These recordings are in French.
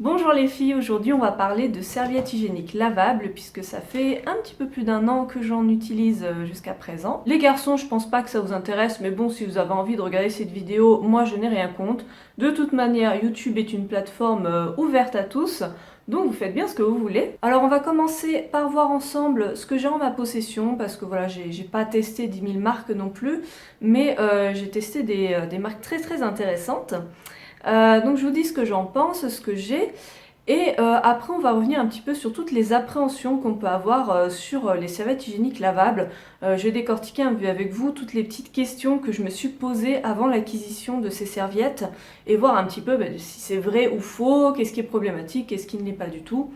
Bonjour les filles, aujourd'hui on va parler de serviettes hygiéniques lavables puisque ça fait un petit peu plus d'un an que j'en utilise jusqu'à présent. Les garçons, je pense pas que ça vous intéresse, mais bon, si vous avez envie de regarder cette vidéo, moi je n'ai rien contre. De toute manière, YouTube est une plateforme ouverte à tous, donc vous faites bien ce que vous voulez. Alors on va commencer par voir ensemble ce que j'ai en ma possession, parce que voilà, j'ai pas testé 10 000 marques non plus, mais j'ai testé des marques très intéressantes. Donc je vous dis ce que j'en pense, ce que j'ai, et après on va revenir un petit peu sur toutes les appréhensions qu'on peut avoir sur les serviettes hygiéniques lavables. Je vais décortiquer un peu avec vous toutes les petites questions que je me suis posées avant l'acquisition de ces serviettes, et voir un petit peu si c'est vrai ou faux, qu'est-ce qui est problématique, qu'est-ce qui ne l'est pas du tout.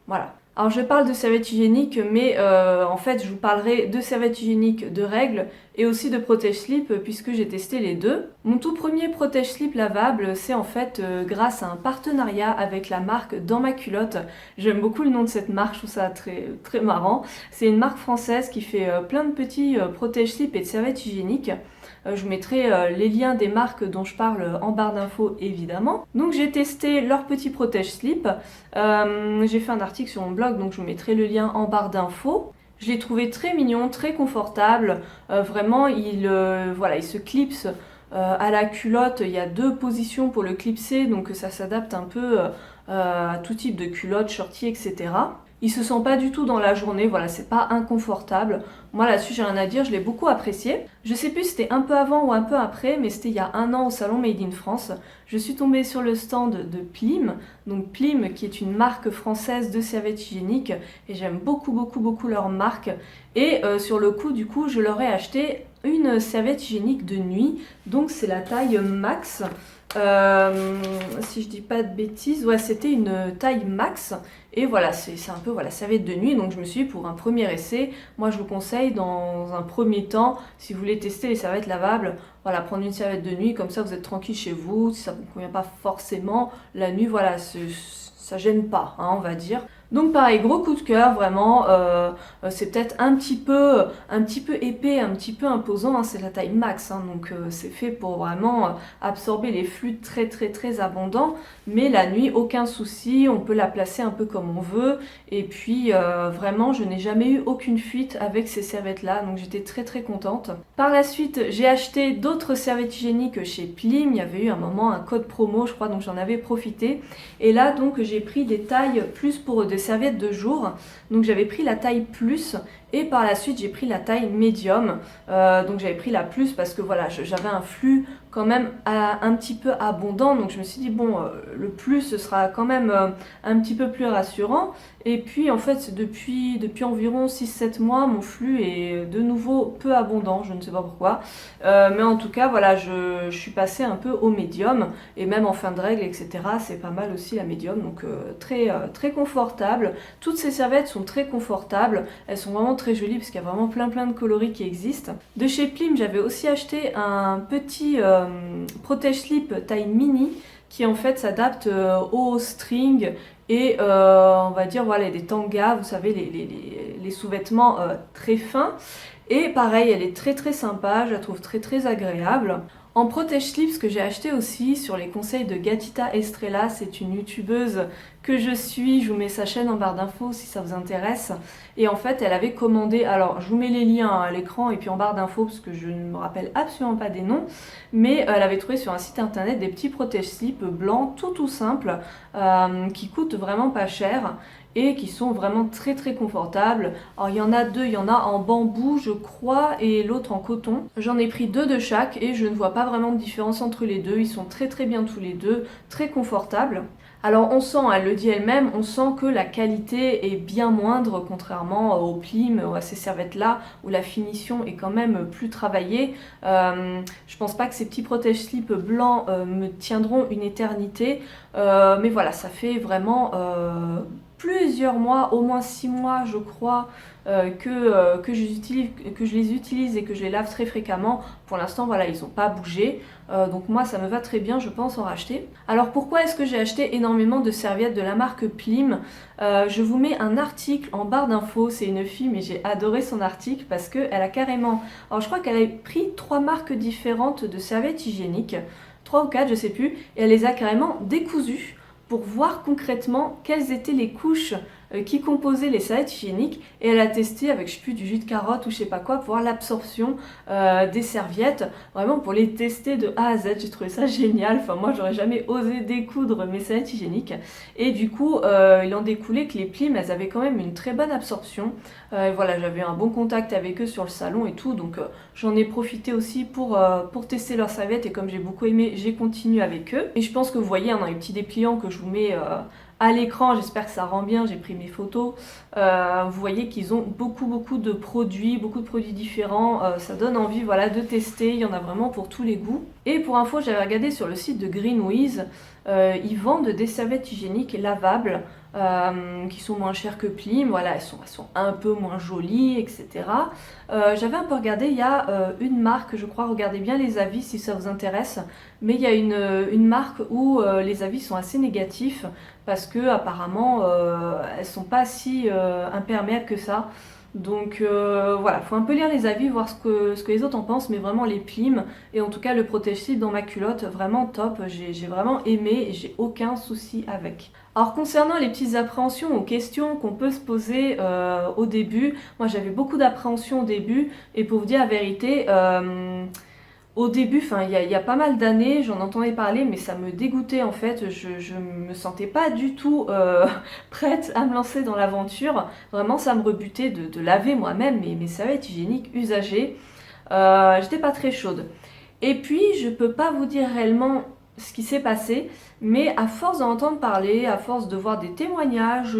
Voilà. Alors je parle de serviettes hygiéniques, mais en fait je vous parlerai de serviettes hygiéniques de règles et aussi de protège-slip puisque j'ai testé les deux. Mon tout premier protège-slip lavable, c'est en fait grâce à un partenariat avec la marque Dans ma culotte. J'aime beaucoup le nom de cette marque, je trouve ça très marrant. C'est une marque française qui fait plein de petits protège-slip et de serviettes hygiéniques. Je vous mettrai les liens des marques dont je parle en barre d'infos évidemment. Donc j'ai testé leur petit protège-slip. J'ai fait un article sur mon blog, donc je vous mettrai le lien en barre d'infos. Je l'ai trouvé très mignon, très confortable. Vraiment, voilà, il se clipse à la culotte. Il y a deux positions pour le clipser, donc ça s'adapte un peu à tout type de culotte, shorty, etc. Il se sent pas du tout dans la journée, voilà, c'est pas inconfortable. Moi là-dessus j'ai rien à dire, je l'ai beaucoup apprécié. Je sais plus si c'était un peu avant ou un peu après, mais c'était il y a un an au salon Made in France. Je suis tombée sur le stand de Plim, donc Plim qui est une marque française de serviettes hygiéniques, et j'aime beaucoup leur marque. Et sur le coup, du coup, je leur ai acheté une serviette hygiénique de nuit, donc c'est la taille max. Si je dis pas de bêtises, ouais, c'était une taille max. Et voilà, c'est un peu voilà, serviette de nuit. Donc je me suis dit, pour un premier essai, moi je vous conseille dans un premier temps, si vous voulez tester les serviettes lavables, voilà, prendre une serviette de nuit, comme ça vous êtes tranquille chez vous. Si ça ne vous convient pas forcément, la nuit, voilà, ça gêne pas, hein, on va dire. Donc pareil, gros coup de cœur, vraiment, c'est peut-être un petit peu épais, un petit peu imposant, hein, c'est la taille max, hein, donc c'est fait pour vraiment absorber les fluides très abondants, mais la nuit, aucun souci, on peut la placer un peu comme on veut, et puis vraiment, je n'ai jamais eu aucune fuite avec ces serviettes-là, donc j'étais très contente. Par la suite, j'ai acheté d'autres serviettes hygiéniques chez Plim, il y avait eu un moment un code promo, je crois, donc j'en avais profité, et là, donc, j'ai pris des tailles plus pour des serviettes de jour, donc j'avais pris la taille plus, et par la suite j'ai pris la taille médium. Donc j'avais pris la plus parce que voilà, j'avais un flux quand même un petit peu abondant, donc je me suis dit bon, le plus ce sera quand même un petit peu plus rassurant. Et puis en fait depuis environ 6-7 mois mon flux est de nouveau peu abondant, je ne sais pas pourquoi, mais en tout cas voilà, je suis passée un peu au médium, et même en fin de règle, etc., c'est pas mal aussi la médium, donc très confortable. Toutes ces serviettes sont très confortables, elles sont vraiment très jolies parce qu'il y a vraiment plein de coloris qui existent. De chez Plim, j'avais aussi acheté un petit protège-slip taille mini qui en fait s'adapte au string et on va dire voilà, des tangas, vous savez, les sous-vêtements très fins. Et pareil, elle est très sympa, je la trouve très agréable. En protège-slip, ce que j'ai acheté aussi sur les conseils de Gatita Estrella, c'est une youtubeuse que je suis, je vous mets sa chaîne en barre d'infos si ça vous intéresse. Et en fait, elle avait commandé, alors je vous mets les liens à l'écran et puis en barre d'infos parce que je ne me rappelle absolument pas des noms, mais elle avait trouvé sur un site internet des petits protège-slip blancs tout simples qui coûtent vraiment pas cher et qui sont vraiment très confortables. Alors il y en a deux, il y en a en bambou je crois et l'autre en coton. J'en ai pris deux de chaque et je ne vois pas vraiment de différence entre les deux, ils sont très bien tous les deux, très confortables. Alors on sent, elle le dit elle-même, on sent que la qualité est bien moindre contrairement aux Plim ou à ces serviettes là où la finition est quand même plus travaillée. Je pense pas que ces petits protège-slip blancs me tiendront une éternité, mais voilà, ça fait vraiment plusieurs mois, au moins 6 mois je crois, que je les utilise et que je les lave très fréquemment. Pour l'instant voilà, ils n'ont pas bougé, donc moi ça me va très bien, je pense en racheter. Alors pourquoi est-ce que j'ai acheté énormément de serviettes de la marque Plim? Je vous mets un article en barre d'infos, c'est une fille mais j'ai adoré son article parce qu'elle a carrément, alors je crois qu'elle a pris 3 marques différentes de serviettes hygiéniques, 3 ou 4 je sais plus, et elle les a carrément décousues pour voir concrètement quelles étaient les couches qui composaient les serviettes hygiéniques, et elle a testé avec, je sais plus, du jus de carotte ou je sais pas quoi, pour voir l'absorption des serviettes, vraiment pour les tester de A à Z. J'ai trouvé ça génial. Enfin, moi j'aurais jamais osé découdre mes serviettes hygiéniques, et du coup il en découlait que les plimes, elles avaient quand même une très bonne absorption. Et voilà, j'avais un bon contact avec eux sur le salon et tout, donc j'en ai profité aussi pour tester leurs serviettes, et comme j'ai beaucoup aimé, j'ai continué avec eux. Et je pense que vous voyez, dans les petits dépliants que je vous mets à l'écran, j'espère que ça rend bien, j'ai pris mes photos, vous voyez qu'ils ont beaucoup de produits différents, ça donne envie, voilà, de tester, il y en a vraiment pour tous les goûts. Et pour info, j'avais regardé sur le site de Greenwiz, ils vendent des serviettes hygiéniques lavables, qui sont moins chères que Plim, voilà, elles sont un peu moins jolies, etc. J'avais un peu regardé, il y a une marque, je crois, regardez bien les avis si ça vous intéresse, mais il y a une marque où les avis sont assez négatifs, parce que apparemment elles sont pas si imperméables que ça. Donc voilà, faut un peu lire les avis, voir ce que les autres en pensent, mais vraiment les Plim, et en tout cas le protège-cils dans ma culotte, vraiment top, j'ai vraiment aimé et j'ai aucun souci avec. Alors concernant les petites appréhensions ou questions qu'on peut se poser au début, moi j'avais beaucoup d'appréhensions au début, et pour vous dire la vérité, au début, enfin il y a pas mal d'années, j'en entendais parler, mais ça me dégoûtait en fait, je me sentais pas du tout prête à me lancer dans l'aventure. Vraiment ça me rebutait de laver moi-même mes serviettes hygiéniques usagées. J'étais pas très chaude. Et puis je peux pas vous dire réellement ce qui s'est passé, mais à force d'en entendre parler, à force de voir des témoignages,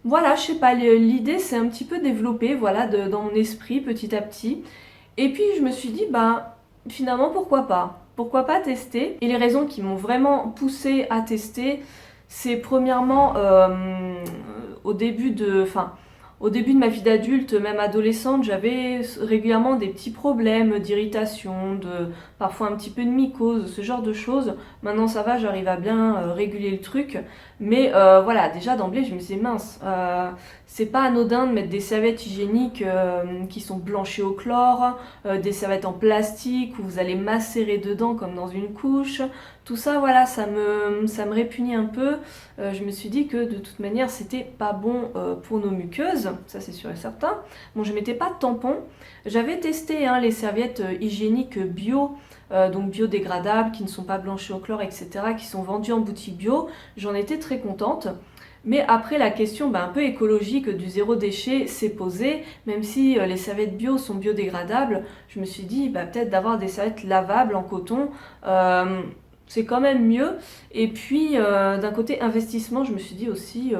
voilà, je sais pas, l'idée s'est un petit peu développée, voilà, dans mon esprit petit à petit. Et puis je me suis dit, bah finalement pourquoi pas? Pourquoi pas tester? Et les raisons qui m'ont vraiment poussée à tester, c'est premièrement au début de ma vie d'adulte, même adolescente, j'avais régulièrement des petits problèmes d'irritation, parfois un petit peu de mycose, ce genre de choses. Maintenant ça va, j'arrive à bien réguler le truc. Mais voilà, déjà d'emblée, je me disais mince, c'est pas anodin de mettre des serviettes hygiéniques qui sont blanchies au chlore, des serviettes en plastique où vous allez macérer dedans comme dans une couche. Tout ça, voilà, ça me répugnait un peu. Je me suis dit que de toute manière, c'était pas bon pour nos muqueuses, ça c'est sûr et certain. Bon, je mettais pas de tampon. J'avais testé les serviettes hygiéniques bio, donc biodégradables, qui ne sont pas blanchies au chlore, etc., qui sont vendues en boutique bio. J'en étais très contente. Mais après, la question un peu écologique du zéro déchet s'est posée. Même si les serviettes bio sont biodégradables, je me suis dit peut-être d'avoir des serviettes lavables en coton, c'est quand même mieux. Et puis d'un côté investissement, je me suis dit aussi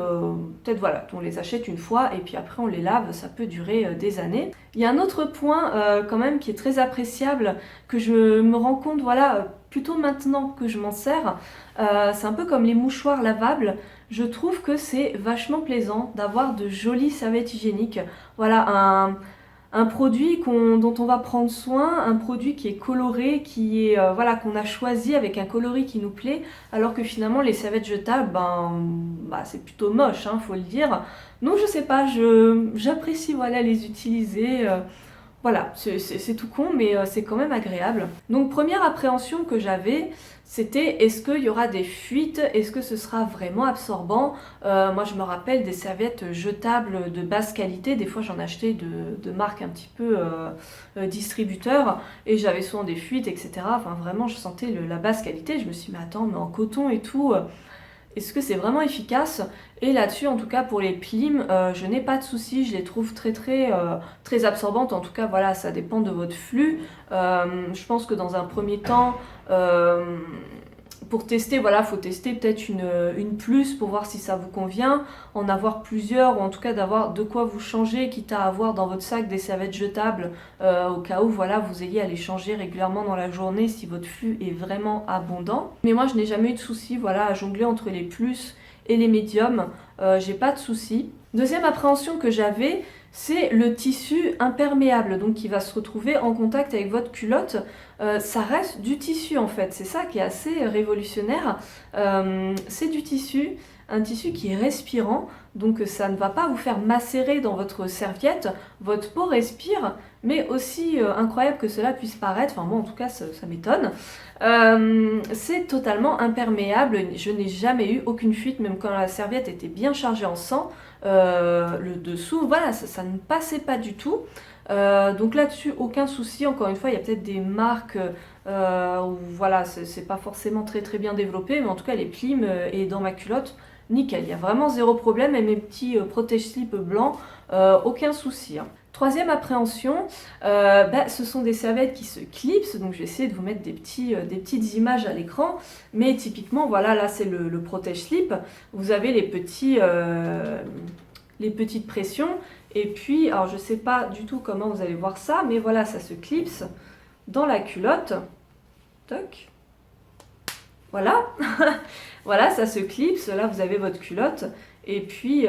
peut-être voilà, on les achète une fois et puis après on les lave, ça peut durer des années. Il y a un autre point quand même qui est très appréciable, que je me rends compte, voilà, plutôt maintenant que je m'en sers. C'est un peu comme les mouchoirs lavables. Je trouve que c'est vachement plaisant d'avoir de jolies serviettes hygiéniques. Voilà, un produit dont on va prendre soin, un produit qui est coloré, qui est voilà, qu'on a choisi avec un coloris qui nous plaît, alors que finalement les serviettes jetables, c'est plutôt moche, faut le dire. Donc je sais pas, j'apprécie voilà, les utiliser. Voilà, c'est tout con, mais c'est quand même agréable. Donc première appréhension que j'avais, c'était est-ce qu'il y aura des fuites? Est-ce que ce sera vraiment absorbant? Moi je me rappelle des serviettes jetables de basse qualité, des fois j'en achetais de marques un petit peu distributeurs, et j'avais souvent des fuites, etc. Enfin vraiment je sentais la basse qualité, je me suis dit mais attends, mais en coton et tout... est-ce que c'est vraiment efficace? Et là-dessus, en tout cas pour les Plim, je n'ai pas de soucis, je les trouve très absorbantes. En tout cas, voilà, ça dépend de votre flux. Je pense que dans un premier temps, pour tester, voilà, faut tester peut-être une plus pour voir si ça vous convient, en avoir plusieurs, ou en tout cas d'avoir de quoi vous changer, quitte à avoir dans votre sac des serviettes jetables, au cas où voilà, vous ayez à les changer régulièrement dans la journée si votre flux est vraiment abondant. Mais moi je n'ai jamais eu de souci, voilà, à jongler entre les plus et les médiums, j'ai pas de souci. Deuxième appréhension que j'avais, c'est le tissu imperméable, donc qui va se retrouver en contact avec votre culotte. ça reste du tissu en fait. C'est ça qui est assez révolutionnaire. C'est du tissu, un tissu qui est respirant, donc ça ne va pas vous faire macérer dans votre serviette, votre peau respire, mais aussi incroyable que cela puisse paraître, enfin moi en tout cas ça m'étonne, c'est totalement imperméable, je n'ai jamais eu aucune fuite, même quand la serviette était bien chargée en sang, le dessous, voilà, ça ne passait pas du tout. Donc là-dessus, aucun souci. Encore une fois, il y a peut-être des marques où voilà, c'est pas forcément très très bien développé, mais en tout cas, les plis et dans ma culotte, nickel. Il y a vraiment zéro problème. Et mes petits protège-slips blancs, aucun souci. Hein. Troisième appréhension, ce sont des serviettes qui se clipsent, donc je vais essayer de vous mettre des petites images à l'écran, mais typiquement, voilà, là c'est le protège-slip, vous avez les petites pressions, et puis, alors je sais pas du tout comment vous allez voir ça, mais voilà, ça se clipse dans la culotte, toc, voilà, voilà, ça se clipse, là vous avez votre culotte, et puis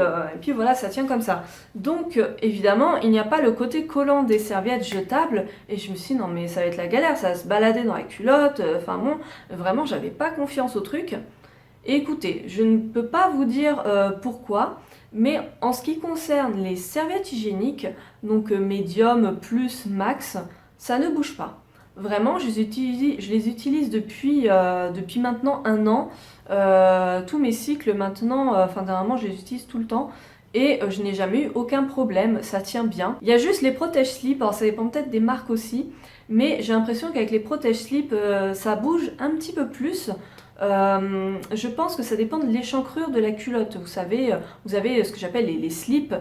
voilà, ça tient comme ça. Donc évidemment, il n'y a pas le côté collant des serviettes jetables, et je me suis dit non mais ça va être la galère, ça va se balader dans la culotte, enfin bon, vraiment j'avais pas confiance au truc. Et écoutez, je ne peux pas vous dire pourquoi, mais en ce qui concerne les serviettes hygiéniques, donc médium plus max, ça ne bouge pas. Vraiment, je les utilise depuis maintenant 1 an. Tous mes cycles maintenant, dernièrement, je les utilise tout le temps. Et je n'ai jamais eu aucun problème, ça tient bien. Il y a juste les protège-slips, alors ça dépend peut-être des marques aussi, mais j'ai l'impression qu'avec les protège-slips, ça bouge un petit peu plus. Je pense que ça dépend de l'échancrure de la culotte. Vous savez, vous avez ce que j'appelle les slips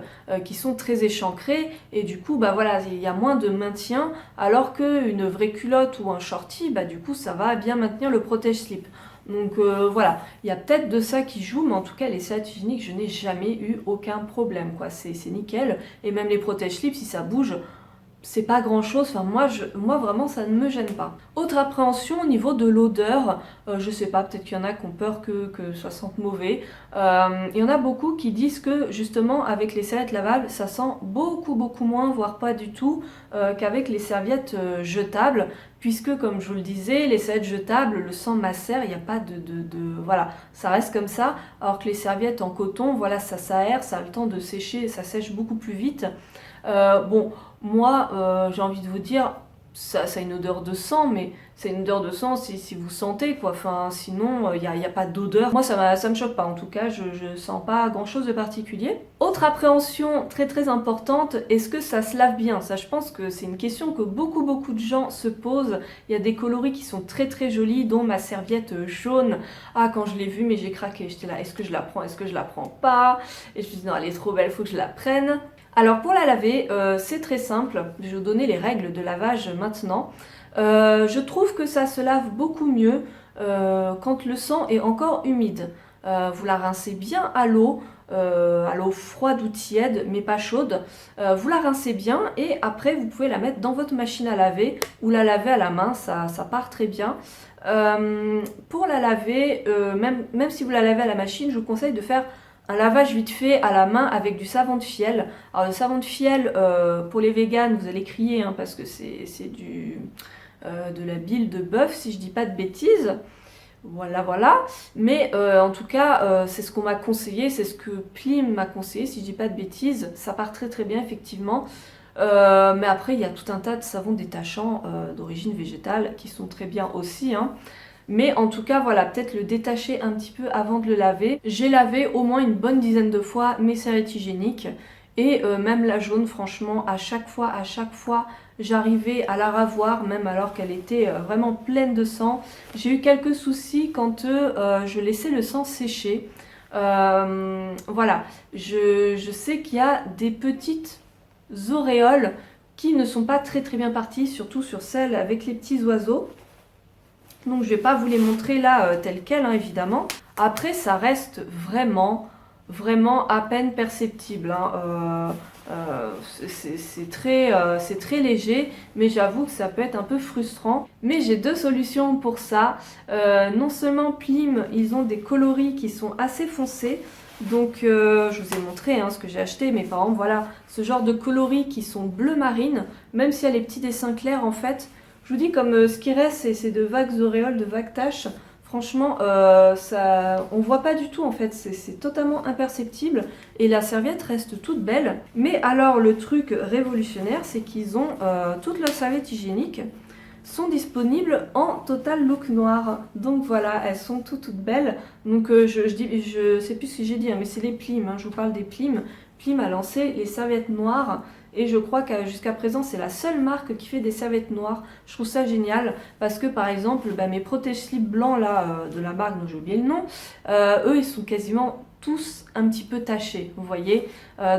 qui sont très échancrés et du coup, bah voilà, il y a moins de maintien, alors qu'une vraie culotte ou un shorty, bah du coup, ça va bien maintenir le protège-slip. Donc voilà, il y a peut-être de ça qui joue, mais en tout cas, les serviettes hygiéniques, je n'ai jamais eu aucun problème, quoi. C'est nickel. Et même les protège-slips, si ça bouge, c'est pas grand chose, enfin moi vraiment ça ne me gêne pas. Autre appréhension au niveau de l'odeur, je sais pas, peut-être qu'il y en a qui ont peur que ça sente mauvais. Il y en a beaucoup qui disent que justement avec les serviettes lavables ça sent beaucoup moins, voire pas du tout, qu'avec les serviettes jetables, puisque comme je vous le disais, les serviettes jetables, le sang macère, il n'y a pas voilà, ça reste comme ça, alors que les serviettes en coton, voilà, ça s'aère, ça a le temps de sécher, ça sèche beaucoup plus vite. Bon, moi, j'ai envie de vous dire, ça a une odeur de sang, mais c'est une odeur de sang si vous sentez, quoi. Enfin, sinon, il n'y a pas d'odeur. Moi, ça me choque pas, en tout cas, je sens pas grand-chose de particulier. Autre appréhension très importante, est-ce que ça se lave bien? Ça, je pense que c'est une question que beaucoup de gens se posent. Il y a des coloris qui sont très jolis, dont ma serviette jaune. Ah, quand je l'ai vue, mais j'ai craqué. J'étais là, est-ce que je la prends? Est-ce que je la prends pas? Et je me suis dit, non, elle est trop belle, faut que je la prenne. Alors pour la laver, c'est très simple, je vais vous donner les règles de lavage maintenant. Je trouve que ça se lave beaucoup mieux quand le sang est encore humide. Vous la rincez bien à l'eau froide ou tiède, mais pas chaude. Vous la rincez bien et après vous pouvez la mettre dans votre machine à laver ou la laver à la main, ça part très bien. Pour la laver, même si vous la lavez à la machine, je vous conseille de faire un lavage vite fait à la main avec du savon de fiel. Alors le savon de fiel, pour les véganes, vous allez crier hein, parce que c'est de la bile de bœuf, si je dis pas de bêtises. Voilà. Mais en tout cas, c'est ce qu'on m'a conseillé, c'est ce que Plim m'a conseillé, si je dis pas de bêtises. Ça part très bien, effectivement. Mais après, il y a tout un tas de savons détachants d'origine végétale qui sont très bien aussi. Hein. Mais en tout cas, voilà, peut-être le détacher un petit peu avant de le laver. J'ai lavé au moins une bonne dizaine de fois mes serviettes hygiéniques. Et même la jaune, franchement, à chaque fois, j'arrivais à la ravoir, même alors qu'elle était vraiment pleine de sang. J'ai eu quelques soucis quand je laissais le sang sécher. Voilà, je sais qu'il y a des petites auréoles qui ne sont pas très bien parties, surtout sur celles avec les petits oiseaux. Donc je vais pas vous les montrer là telles quelles, hein, évidemment. Après, ça reste vraiment à peine perceptible. Hein. C'est très léger, mais j'avoue que ça peut être un peu frustrant. Mais j'ai 2 solutions pour ça. Non seulement Plim, ils ont des coloris qui sont assez foncés. Donc je vous ai montré hein, ce que j'ai acheté, mais par exemple voilà, ce genre de coloris qui sont bleu marine, même s'il y a les petits dessins clairs en fait, Je vous dis, comme ce qui reste, c'est de vagues auréoles, de vagues taches. Franchement, on voit pas du tout en fait, c'est totalement imperceptible et la serviette reste toute belle. Mais alors le truc révolutionnaire, c'est qu'ils ont toutes leurs serviettes hygiéniques sont disponibles en total look noir. Donc voilà, elles sont toutes belles. Donc je sais plus ce que j'ai dit, hein, mais c'est les Plim, hein, je vous parle des Plim. Plim a lancé les serviettes noires. Et je crois que jusqu'à présent, c'est la seule marque qui fait des serviettes noires. Je trouve ça génial parce que par exemple, mes protège-slips blancs là, de la marque dont j'ai oublié le nom, eux, ils sont quasiment tous un petit peu tachés, vous voyez.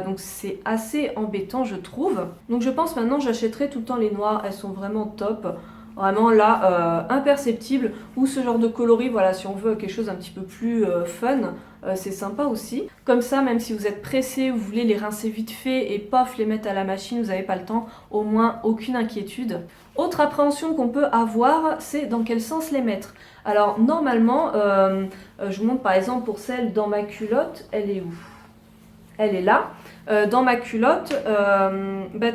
Donc c'est assez embêtant, je trouve. Donc je pense maintenant, j'achèterai tout le temps les noirs. Elles sont vraiment top. Vraiment là, imperceptible. Ou ce genre de coloris, voilà, si on veut quelque chose un petit peu plus fun. C'est sympa aussi. Comme ça, même si vous êtes pressé, vous voulez les rincer vite fait et paf, les mettre à la machine, vous n'avez pas le temps, au moins aucune inquiétude. Autre appréhension qu'on peut avoir, c'est dans quel sens les mettre. Alors normalement, je vous montre par exemple pour celle dans ma culotte, elle est où? Elle est là. Dans ma culotte,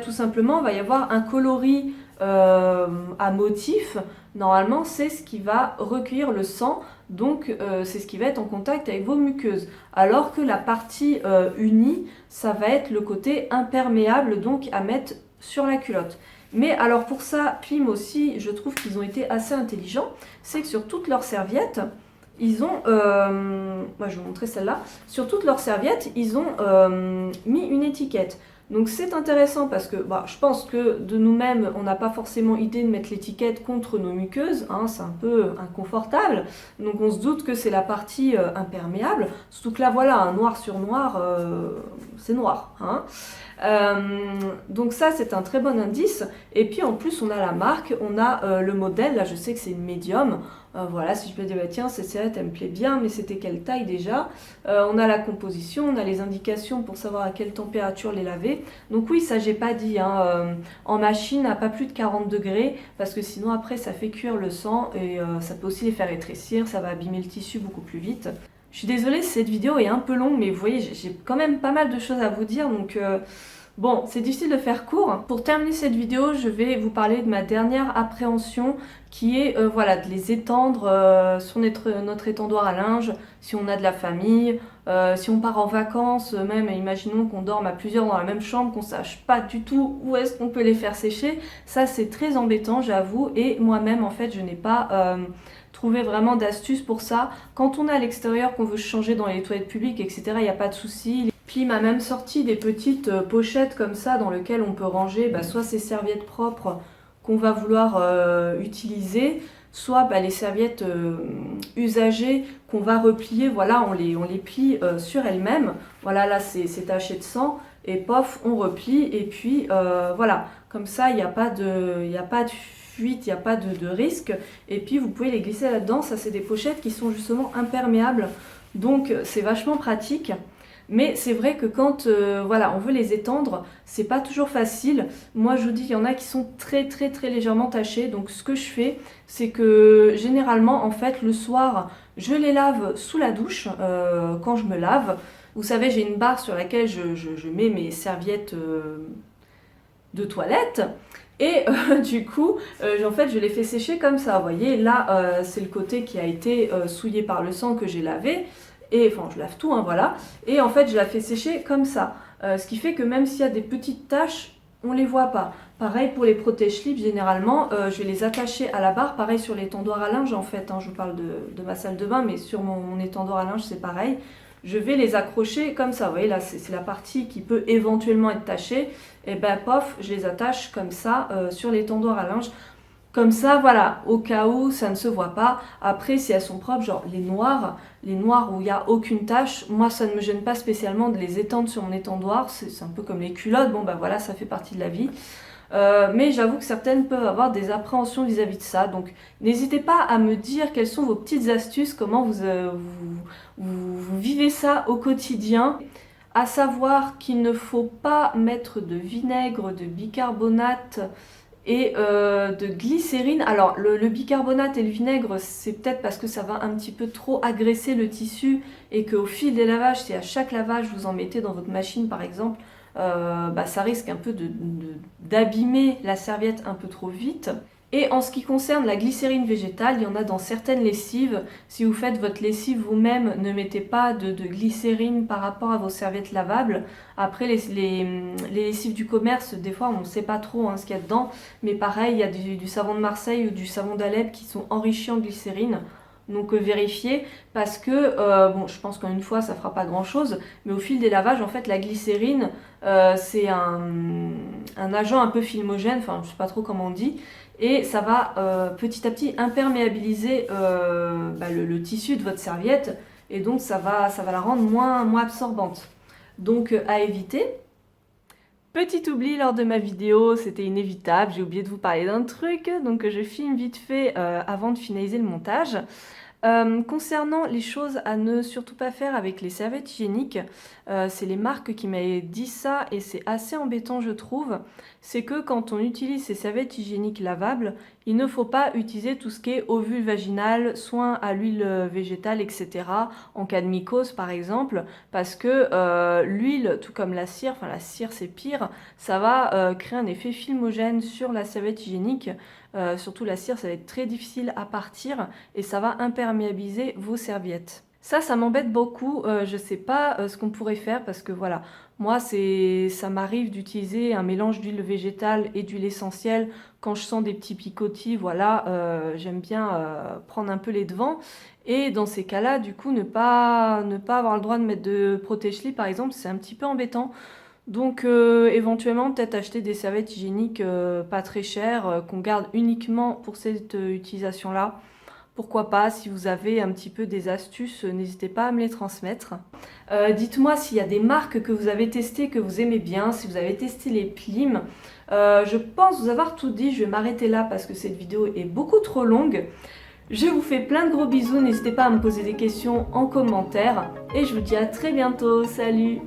tout simplement, il va y avoir un coloris à motif. Normalement, c'est ce qui va recueillir le sang. Donc c'est ce qui va être en contact avec vos muqueuses. Alors que la partie unie, ça va être le côté imperméable, donc à mettre sur la culotte. Mais alors pour ça, Plim aussi, je trouve qu'ils ont été assez intelligents. C'est que sur toutes leurs serviettes, ils ont, moi je vais vous montrer celle-là, sur toutes leurs serviettes, ils ont mis une étiquette. Donc c'est intéressant parce que je pense que de nous-mêmes, on n'a pas forcément idée de mettre l'étiquette contre nos muqueuses, hein, c'est un peu inconfortable. Donc on se doute que c'est la partie imperméable, surtout que là voilà, un noir sur noir, c'est noir. Hein. Donc ça c'est un très bon indice. Et puis en plus on a la marque, on a le modèle, là je sais que c'est une médium. Voilà, si je peux dire tiens cette serviette elle me plaît bien, mais c'était quelle taille déjà. On a la composition, on a les indications pour savoir à quelle température les laver. Donc oui, ça j'ai pas dit, hein, en machine à pas plus de 40 degrés, parce que sinon après ça fait cuire le sang et ça peut aussi les faire rétrécir, ça va abîmer le tissu beaucoup plus vite. Je suis désolée si cette vidéo est un peu longue, mais vous voyez j'ai quand même pas mal de choses à vous dire, donc bon, c'est difficile de faire court. Pour terminer cette vidéo, je vais vous parler de ma dernière appréhension qui est voilà, de les étendre sur notre étendoir à linge, si on a de la famille, si on part en vacances, même imaginons qu'on dorme à plusieurs dans la même chambre, qu'on sache pas du tout où est-ce qu'on peut les faire sécher. Ça c'est très embêtant, j'avoue, et moi-même en fait je n'ai pas trouvé vraiment d'astuce pour ça. Quand on est à l'extérieur, qu'on veut changer dans les toilettes publiques, etc., il n'y a pas de souci. Plim a même sorti des petites pochettes comme ça dans lesquelles on peut ranger soit ses serviettes propres qu'on va vouloir utiliser, soit les serviettes usagées qu'on va replier, voilà, on les plie sur elles-mêmes. Voilà, là c'est taché de sang et pof, on replie et puis voilà, comme ça il n'y a pas de fuite, il n'y a pas de risque. Et puis vous pouvez les glisser là-dedans, ça c'est des pochettes qui sont justement imperméables, donc c'est vachement pratique. Mais c'est vrai que quand voilà, on veut les étendre, c'est pas toujours facile. Moi je vous dis, il y en a qui sont très légèrement tachés. Donc ce que je fais, c'est que généralement en fait le soir, je les lave sous la douche quand je me lave. Vous savez, j'ai une barre sur laquelle je mets mes serviettes de toilette. Et du coup, en fait, je les fais sécher comme ça. Vous voyez, là, c'est le côté qui a été souillé par le sang que j'ai lavé. Et enfin, je lave tout, hein, voilà. Et en fait, je la fais sécher comme ça. Ce qui fait que même s'il y a des petites taches, on les voit pas. Pareil pour les protège-slips, généralement, je vais les attacher à la barre. Pareil sur l'étendoir à linge, en fait. Hein, je vous parle de ma salle de bain, mais sur mon étendoir à linge, c'est pareil. Je vais les accrocher comme ça. Vous voyez, là, c'est la partie qui peut éventuellement être tachée. Et pof, je les attache comme ça sur l'étendoir à linge. Comme ça, voilà, au cas où ça ne se voit pas. Après, si elles sont propres, genre les noirs où il n'y a aucune tache, moi ça ne me gêne pas spécialement de les étendre sur mon étendoir. C'est un peu comme les culottes, bon voilà, ça fait partie de la vie. Mais j'avoue que certaines peuvent avoir des appréhensions vis-à-vis de ça. Donc n'hésitez pas à me dire quelles sont vos petites astuces, comment vous vivez ça au quotidien. À savoir qu'il ne faut pas mettre de vinaigre, de bicarbonate et de glycérine. Alors le bicarbonate et le vinaigre, c'est peut-être parce que ça va un petit peu trop agresser le tissu et qu'au fil des lavages, si à chaque lavage vous en mettez dans votre machine par exemple, ça risque un peu d'abîmer la serviette un peu trop vite. Et en ce qui concerne la glycérine végétale, il y en a dans certaines lessives. Si vous faites votre lessive vous-même, ne mettez pas de glycérine par rapport à vos serviettes lavables. Après, les lessives du commerce, des fois, on ne sait pas trop ce qu'il y a dedans. Mais pareil, il y a du savon de Marseille ou du savon d'Alep qui sont enrichis en glycérine. Donc vérifiez, parce que, bon, je pense qu'en une fois, ça fera pas grand-chose. Mais au fil des lavages, en fait, la glycérine, c'est un agent un peu filmogène, enfin, je sais pas trop comment on dit. Et ça va petit à petit imperméabiliser le tissu de votre serviette et donc ça va la rendre moins absorbante. Donc à éviter. Petit oubli lors de ma vidéo, c'était inévitable, j'ai oublié de vous parler d'un truc, donc je filme vite fait avant de finaliser le montage. Concernant les choses à ne surtout pas faire avec les serviettes hygiéniques, c'est les marques qui m'avaient dit ça et c'est assez embêtant je trouve, c'est que quand on utilise ces serviettes hygiéniques lavables, il ne faut pas utiliser tout ce qui est ovule vaginal, soin à l'huile végétale, etc. en cas de mycose par exemple, parce que l'huile, tout comme la cire, enfin la cire c'est pire, ça va créer un effet filmogène sur la serviette hygiénique. Surtout la cire, ça va être très difficile à partir et ça va imperméabiliser vos serviettes. Ça m'embête beaucoup, je sais pas ce qu'on pourrait faire parce que voilà, moi ça m'arrive d'utiliser un mélange d'huile végétale et d'huile essentielle quand je sens des petits picotis, voilà, j'aime bien prendre un peu les devants et dans ces cas-là, du coup, ne pas avoir le droit de mettre de protège-lis par exemple, c'est un petit peu embêtant. Donc éventuellement peut-être acheter des serviettes hygiéniques pas très chères qu'on garde uniquement pour cette utilisation-là. Pourquoi pas, si vous avez un petit peu des astuces, n'hésitez pas à me les transmettre. Dites-moi s'il y a des marques que vous avez testées, que vous aimez bien, si vous avez testé les Plim. Je pense vous avoir tout dit, je vais m'arrêter là parce que cette vidéo est beaucoup trop longue. Je vous fais plein de gros bisous, n'hésitez pas à me poser des questions en commentaire. Et je vous dis à très bientôt, salut!